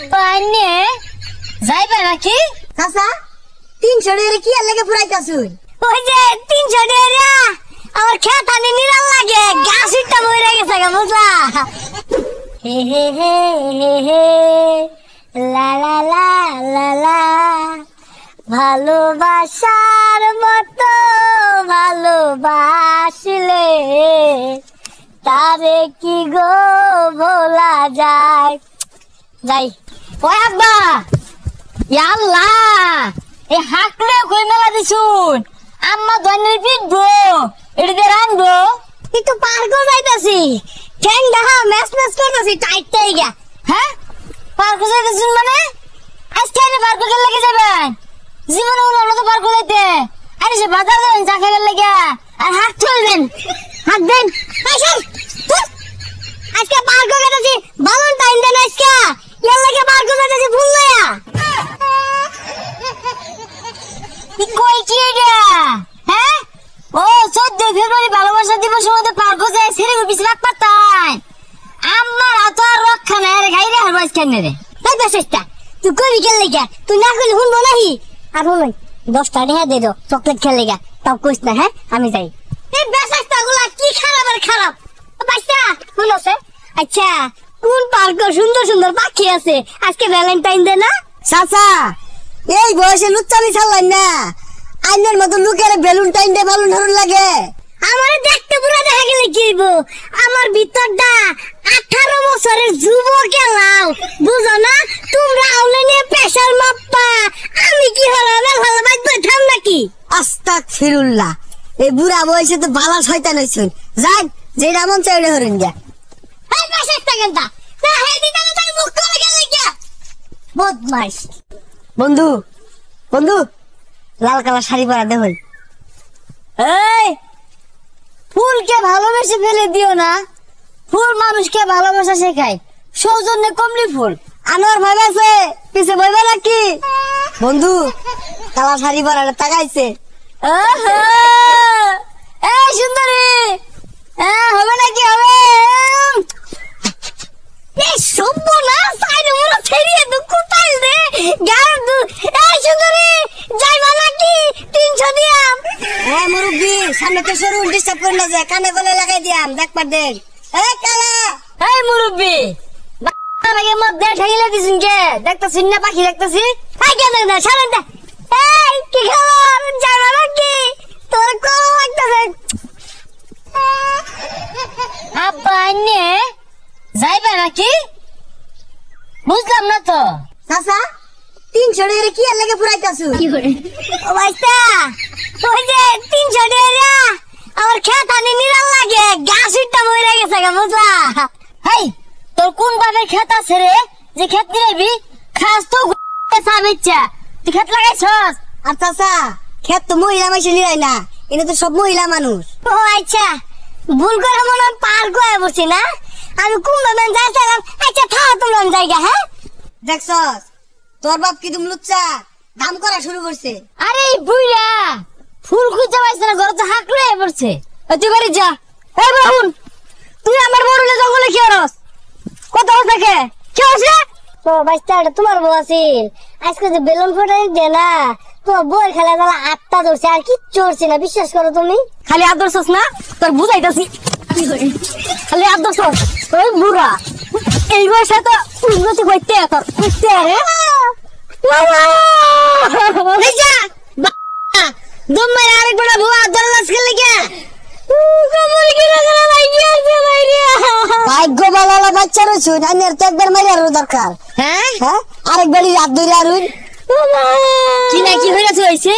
আব্বানে যাইবে নাকি চাচা 300 টাকা কি আর লাগে ফুরাইতাছুন? ওই যে 300 টাকা আমার খেত আনি নিরাল লাগে গাছটা মরে গেছে গা বুঝলা হে হে হে হে হে লা লা লা লা লা ভালোবাসার মতো ভালোবাসলে তারে কি গো ভোলা যায় যাই ওই আব্বা ইয়াল্লা এ হাকলে কই মেলা দিছুন আম্মা দনের পিটবো এটা দিয়ে রানবো একটু পার্কও যাইতাছি ঠ্যাংটা ম্যাচ ম্যাচ করতেছি টাইট টাই গা হ্যাঁ পার্কও যাইতাছুন মানে আজকে আমি পার্কে গেলে লেগে যাবেন জীবনে উন্নত তো পার্কে যাইতে আরে সে বাজার যাবেন চা খাইবার লেগে আর হাত চলবেন হাত দেন আজকে পার্কে গেতেছি ভ্যালেন্টাইন ডে আজকে এর লাগে পার্কে যাইতেছি ফুল লয়া কি কই কি এটা হ্যাঁ ও 14 ফেব্রুয়ারি ভালোবাসা দিবসের মধ্যে পার্কে যায় ছেড়ে বিছ লাখ পাতাই আমার এত আর রক্ষা নাই রে গাইরে আর বয়স কেন রে তাই বেশটা তুই কই গেল লাগা তুই না কইলে হুন বলাহি আর বলই 10 টাকা দে দাও চকলেট খেলে লাগা তাও কইস না হ্যাঁ আমি যাই এই বেশটা গুলা কি খারাপ আর খারাপ বাচ্চা শুনছে আচ্ছা কোন পার্কে সুন্দর সুন্দর পাখি আছে আজকে ভ্যালেন্টাইন ডে না চাচা এই বয়সে লুচ্চামি ছাড়লেন না, আইনের মতো লোকের ভ্যালেন্টাইন ডে ভালো ধরুন লাগে। আমারে দেখতে পুরো দেখা গেলে কি হইব, আমার ভিতরটা 18 বছরের যুবক গেলাও বুঝো না তোমরা অনলাইনে প্রেসার মাপা আমি কি হলো ভালো বাইতে থাম নাকি আস্তাগফিরুল্লাহ, এই বুড়া বয়সে তো বালা শয়তান হইছুন। যাক যেটা মন চাই ওটা হরুন যা। এই পাশে টাকাটা না হে দিতা না তাই মুখ করে গেল কি বদমাইশ। বন্ধু বন্ধু লাল কালার শাড়ি পরা দে ভাই। এই ফুলকে ভালোবেসে ফেলে দিও না, ফুল মানুষকে ভালোবাসা শেখায়, সৌজন্যে কমলি ফুল। আনোয়ার ভাই আছে পিছে বইবা নাকি? বন্ধু কালা শাড়ি পরা তাকাইছে। এই সুন্দরী হবে নাকি হবে? এই সভ্য না সাইড মনে ছেড়িয়ে দুঃখ তাই দে গার দু। এই সুন্দরী যাইবা নাকি 300 দিয়াম। হ্যাঁ মুরব্বি সামনে তো সরুন, ডিস্টার্ব করে না যায়, কানে গলে লাগাই দিয়াম দেখবার দেন। এই কালা এই মুরব্বি আগে মধ্যে ঠেলে দিছিন কে দেখতাছি না পাখি দেখতাছি এই কে দেখ না সামনে দে। এই কি খবর যাইবা নাকি তোর কোন লাগতাছে? আব্বা নে যাইবা নাকি বুঝলাম না তো। চাচা 300 টাকা কি আর লাগে ফুরাইতাছু? কি করে ও ভাইটা ওই যে 300 টাকা আমার খেত আনি নিরাল লাগে গাছটা মরে গেছে গা বুঝলা। হেই তোর কোন বাবার খেত আছে রে যে খেত নিরাবি? খাস তো সাবেচ্চা তুই খেত লাগাইছস? আর চাচা খেত তো মহিলা মাইছে নিরাই না, এটা তো সব মহিলা মানুষ। ও আচ্ছা ভুল করে মনে পার করে বসছি না আমি কুম্ভমেন যাইছিলাম। আচ্ছা থাও তোমরা জায়গা। হ্যাঁ দেখছস তোর বাপ কি তুমি লুচ্চা দাম করা শুরু করছে। আরে এই বুইড়া ফুল খুঁজে পাইছে না, ঘরে তো হাঁকড়ে পড়ছে। তুই বাড়ি যা। এই বাহুন তুই আমার বড়লে জঙ্গলে কি করস? কত থাকে কি হচ্ছে? তো বাইস্তা এটা তোমার বউ আছিল, আজকে যে বেলুন ফোটাই দে না তোমার বউয়ের খেলা জ্বালা আটটা ধরছে আর কি চড়ছে না, বিশ্বাস করো তুমি। খালি হাত ধরছস না তোর বুঝাইতাছি খালি হাত ধরছস ওই বুড়া এই বয়সে তো উন্নতি করতে তোর করতে রে দম্মার আরেক বড় ভুয়া দল্লাস খেলে কে কমল কি লাগা লাগি আছে মাইরিয়া ভাগ্য বালালা বাচ্চা রইছ আইনের তো একবার মারিয়ার দরকার। হ্যাঁ হ্যাঁ আরেকবার হাত ধরে আরুন কি না কি হইরাছে হইছে